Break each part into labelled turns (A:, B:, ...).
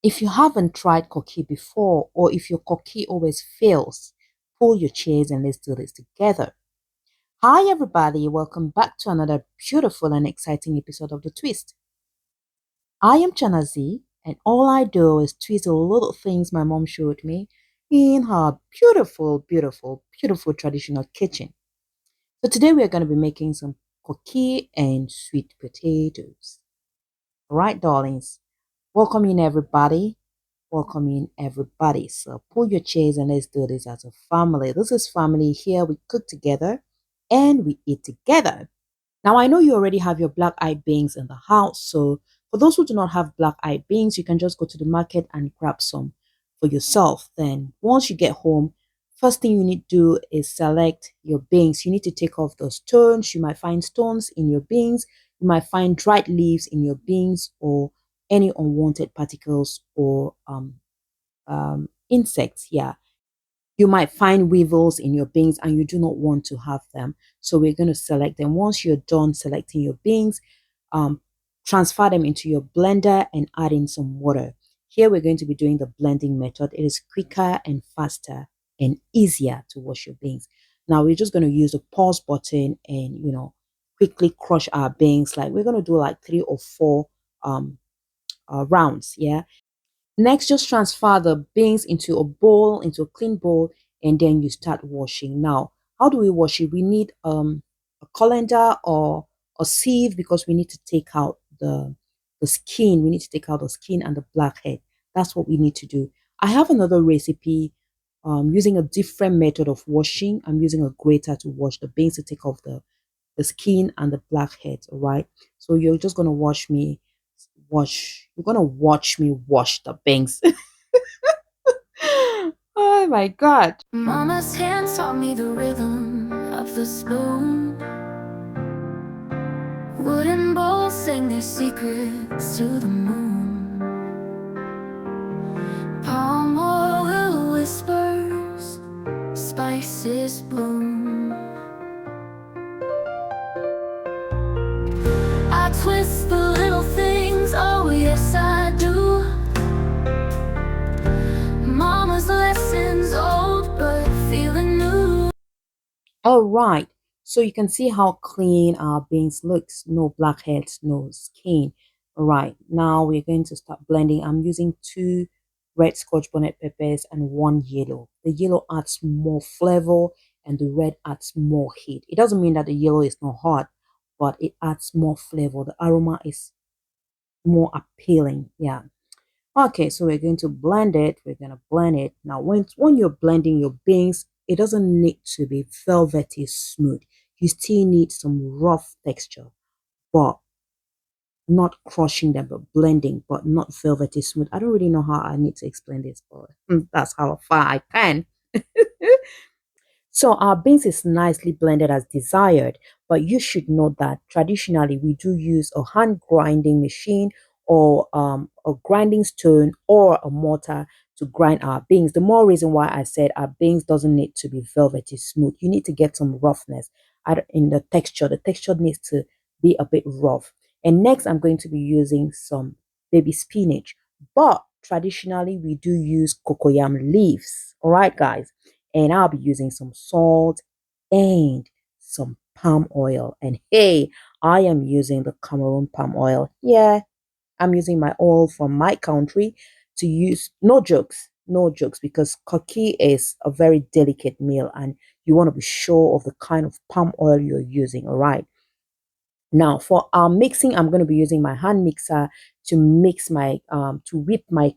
A: If you haven't tried Koki before, or if your Koki always fails, pull your chairs and let's do this together. Hi everybody, welcome back to another beautiful and exciting episode of The Twist. I am Chanazi, and all I do is twist a little things my mom showed me in her beautiful traditional kitchen. So today we are going to be making some Koki and sweet potatoes. All right, darlings, welcome in everybody. Welcome in everybody. So pull your chairs and let's do this as a family. This is family here. We cook together and we eat together. Now I know you already have your black-eyed beans in the house. So for those who do not have black-eyed beans, you can just go to the market and grab some for yourself. Then once you get home, first thing you need to do is select your beans. You need to take off the stones. You might find stones in your beans. You might find dried leaves in your beans or any unwanted particles or insects. Yeah, you might find weevils in your beans and you do not want to have them. So we're going to select them. Once you're done selecting your beans, um, transfer them into your blender and add in some water. Here we're going to be doing the blending method. It is quicker and faster and easier to wash your beans. Now we're just going to use the pause button and quickly crush our beans. Like we're going to do like 3 or 4 rounds. Yeah. Next, just transfer the beans into a bowl, into a clean bowl, and then you start washing. Now, how do we wash it? We need a colander or a sieve because we need to take out the skin. We need to take out the skin and the blackhead. That's what we need to do. I have another recipe using a different method of washing. I'm using a grater to wash the beans to take off the skin and the blackheads. All right. So you're just gonna you're gonna watch me wash the beans. Oh my god.
B: Mama's hand taught me the rhythm of the spoon. Wooden bowls sang their secrets to the moon. Palm oil whispers, spices bloom. I twist the little things, oh yes I do. Mama's lessons old but feeling new.
A: All right. So you can see how clean our beans looks. No blackheads, no skin. All right. Now we're going to start blending. I'm using 2 red scotch bonnet peppers and 1 yellow. The yellow adds more flavor and the red adds more heat. It doesn't mean that the yellow is not hot, but it adds more flavor. The aroma is more appealing. Yeah. Okay, so we're going to blend it. We're going to blend it. Now, when you're blending your beans, it doesn't need to be velvety smooth. You still need some rough texture, but not crushing them, but blending, but not velvety smooth. I don't really know how I need to explain this, but that's how far I can. So our beans is nicely blended as desired, but you should note that traditionally we do use a hand grinding machine or a grinding stone or a mortar to grind our beans. The more reason why I said our beans doesn't need to be velvety smooth. You need to get some roughness in the texture. The texture needs to be a bit rough. And next I'm going to be using some baby spinach, but traditionally we do use cocoyam leaves. All right, guys, and I'll be using some salt and some palm oil. And hey, I am using the Cameroon palm oil. Yeah, I'm using my oil from my country to use. No jokes, no jokes, because Koki is a very delicate meal and you want to be sure of the kind of palm oil you're using. All right. Now for our mixing, I'm going to be using my hand mixer to mix my to whip my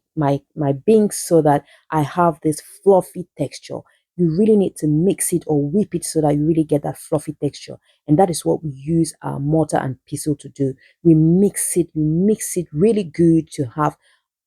A: beans so that I have this fluffy texture. You really need to mix it or whip it so that you really get that fluffy texture. And that is what we use our mortar and pestle to do. We mix it really good to have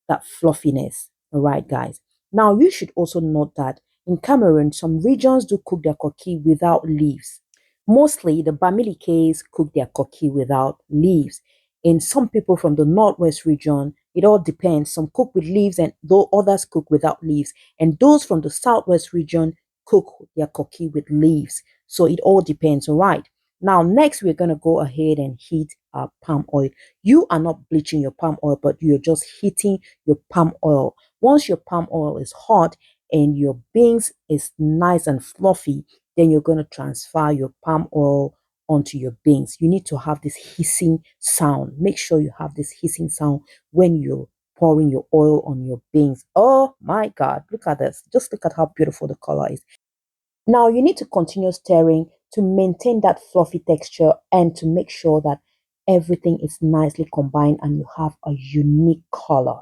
A: that fluffiness. All right, guys. Now you should also note that in Cameroon, some regions do cook their koki without leaves. Mostly the Bamilikes cook their koki without leaves. In some people from the northwest region, it all depends. Some cook with leaves and though others cook without leaves. And those from the southwest region cook their koki with leaves. So it all depends, all right? Now, next we're going to go ahead and heat palm oil. You are not bleaching your palm oil, but you're just heating your palm oil. Once your palm oil is hot and your beans is nice and fluffy, then you're going to transfer your palm oil onto your beans. You need to have this hissing sound. Make sure you have this hissing sound when you're pouring your oil on your beans. Oh my God, look at this. Just look at how beautiful the color is. Now you need to continue stirring to maintain that fluffy texture and to make sure that everything is nicely combined and you have a unique color.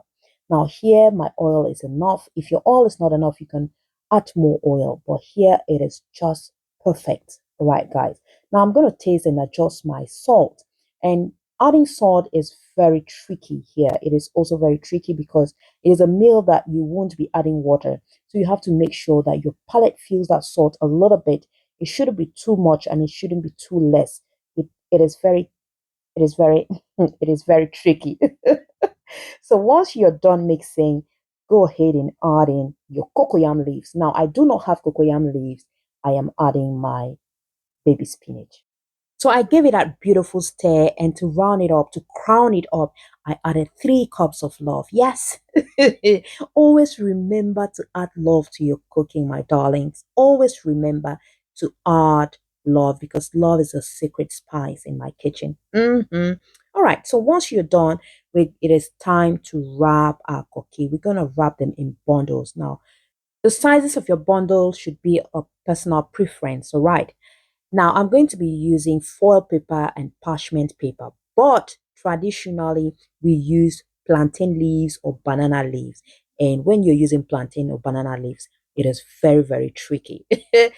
A: Now here my oil is enough. If your oil is not enough, you can add more oil, but here it is just perfect. All right, guys. Now I'm going to taste and adjust my salt. And adding salt is very tricky here. It is also very tricky because it is a meal that you won't be adding water. So you have to make sure that your palate feels that salt a little bit. It shouldn't be too much and it shouldn't be too less. It is very, it is very, it is very tricky. So once you're done mixing, go ahead and add in your cocoyam leaves. Now I do not have cocoyam leaves. I am adding my baby spinach. So I gave it that beautiful stir, and to round it up, to crown it up, I added 3 cups of love. Yes, always remember to add love to your cooking, my darlings. Always remember to add love because love is a secret spice in my kitchen. All right, so once you're done with it, is time to wrap our cookie. We're gonna wrap them in bundles now. The sizes of your bundle should be a personal preference. All right. Now I'm going to be using foil paper and parchment paper, but traditionally we use plantain leaves or banana leaves. And when you're using plantain or banana leaves, it is very, very tricky. It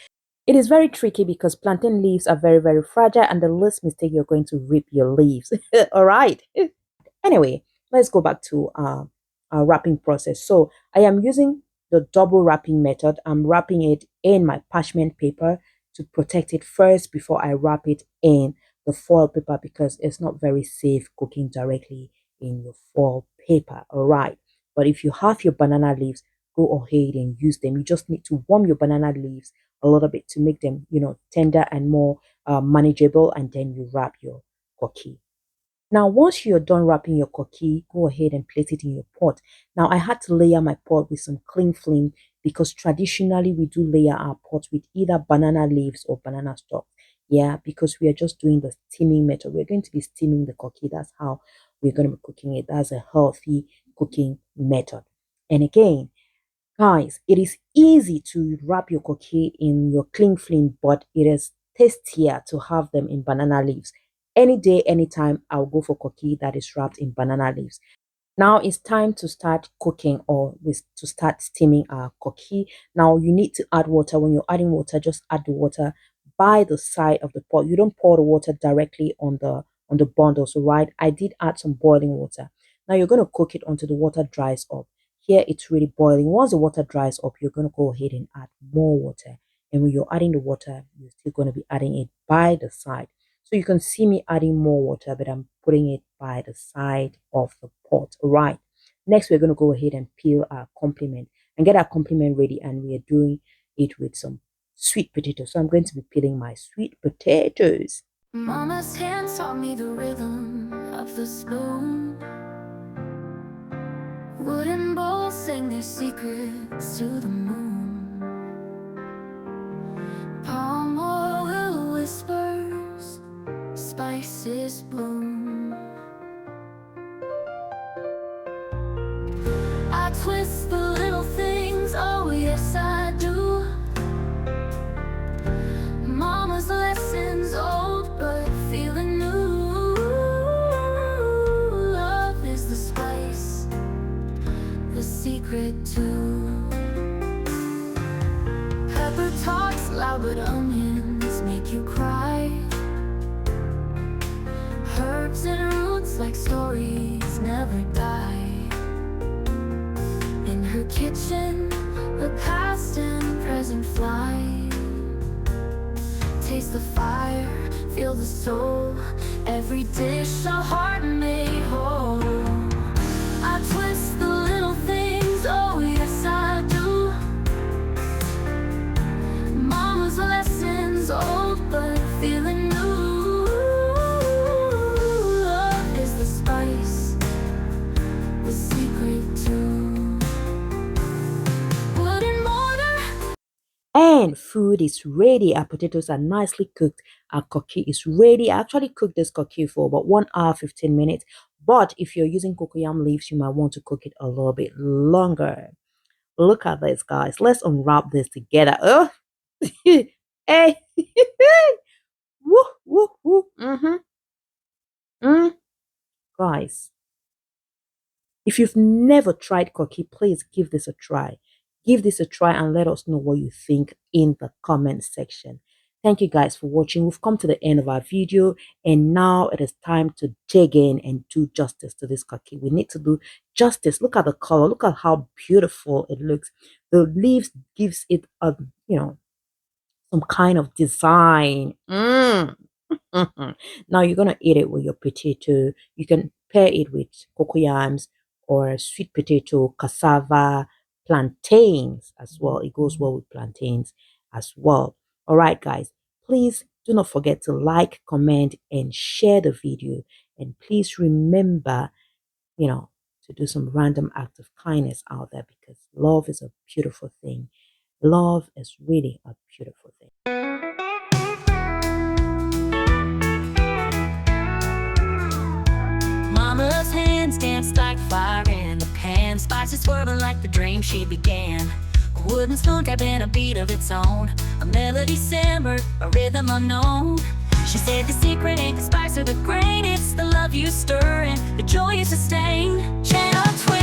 A: is very tricky because plantain leaves are very, very fragile, and the least mistake you're going to rip your leaves. All right. Anyway, let's go back to our wrapping process. So I am using the double wrapping method. I'm wrapping it in my parchment paper to protect it first before I wrap it in the foil paper because it's not very safe cooking directly in your foil paper. All right. But if you have your banana leaves, go ahead and use them. You just need to warm your banana leaves a little bit to make them, tender and more manageable. And then you wrap your cookie. Now, once you're done wrapping your cookie, go ahead and place it in your pot. Now, I had to layer my pot with some cling film because traditionally we do layer our pot with either banana leaves or banana stalk. Yeah, because we are just doing the steaming method. We're going to be steaming the cookie. That's how we're going to be cooking it. That's a healthy cooking method. And again, guys, it is easy to wrap your cookie in your cling film, but it is tastier to have them in banana leaves. Any day, anytime, I'll go for cookie that is wrapped in banana leaves. Now it's time to start cooking or to start steaming our cookie. Now you need to add water. When you're adding water, just add the water by the side of the pot. You don't pour the water directly on the bundles, right? I did add some boiling water. Now you're going to cook it until the water dries up. Here it's really boiling. Once the water dries up, you're going to go ahead and add more water. And when you're adding the water, you're still going to be adding it by the side. So you can see me adding more water, but I'm putting it by the side of the pot. All right. Next, we're going to go ahead and peel our complement and get our complement ready. And we are doing it with some sweet potatoes. So I'm going to be peeling my sweet potatoes.
B: Mama's hand taught me the rhythm of the spoon. Wooden bowls sing their secrets to the moon. Palm oil whispers, spices bloom. I twist the little things, oh yes I do. Mama's lessons old but feeling new. Love is the spice, the secret too. Pepper talks loud but onions make you cry. Herbs and roots like stories never die. In her kitchen, the past and present fly. Taste the fire, feel the soul. Every dish a heart made whole. I twist the little things, oh yes I do. Mama's lessons old but feeling new.
A: And food is ready. Our potatoes are nicely cooked. Our Koki is ready. I actually cooked this Koki for about 1 hour, 15 minutes. But if you're using cocoyam leaves, you might want to cook it a little bit longer. Look at this, guys. Let's unwrap this together. Oh, hey. Woo, woo, woo. Mm. Guys, if you've never tried Koki, please give this a try. Give this a try and let us know what you think in the comment section. Thank you guys for watching. We've come to the end of our video, and now it is time to dig in and do justice to this Koki. We need to do justice. Look at the color. Look at how beautiful it looks. The leaves gives it a, some kind of design. Now you're gonna eat it with your potato. You can pair it with cocoyams or sweet potato, cassava, plantains as well. It goes well with plantains as well. All right, guys. Please do not forget to like, comment, and share the video. And please remember, to do some random act of kindness out there, because love is a beautiful thing. Love is really a beautiful thing.
B: Mama's hands danced like fire in the pan, spices swirling like the dream she began. A wooden spoon tapping a beat of its own, a melody simmered, a rhythm unknown. She said the secret ain't the spice or the grain, it's the love you stir and the joy you sustain. Channel 12.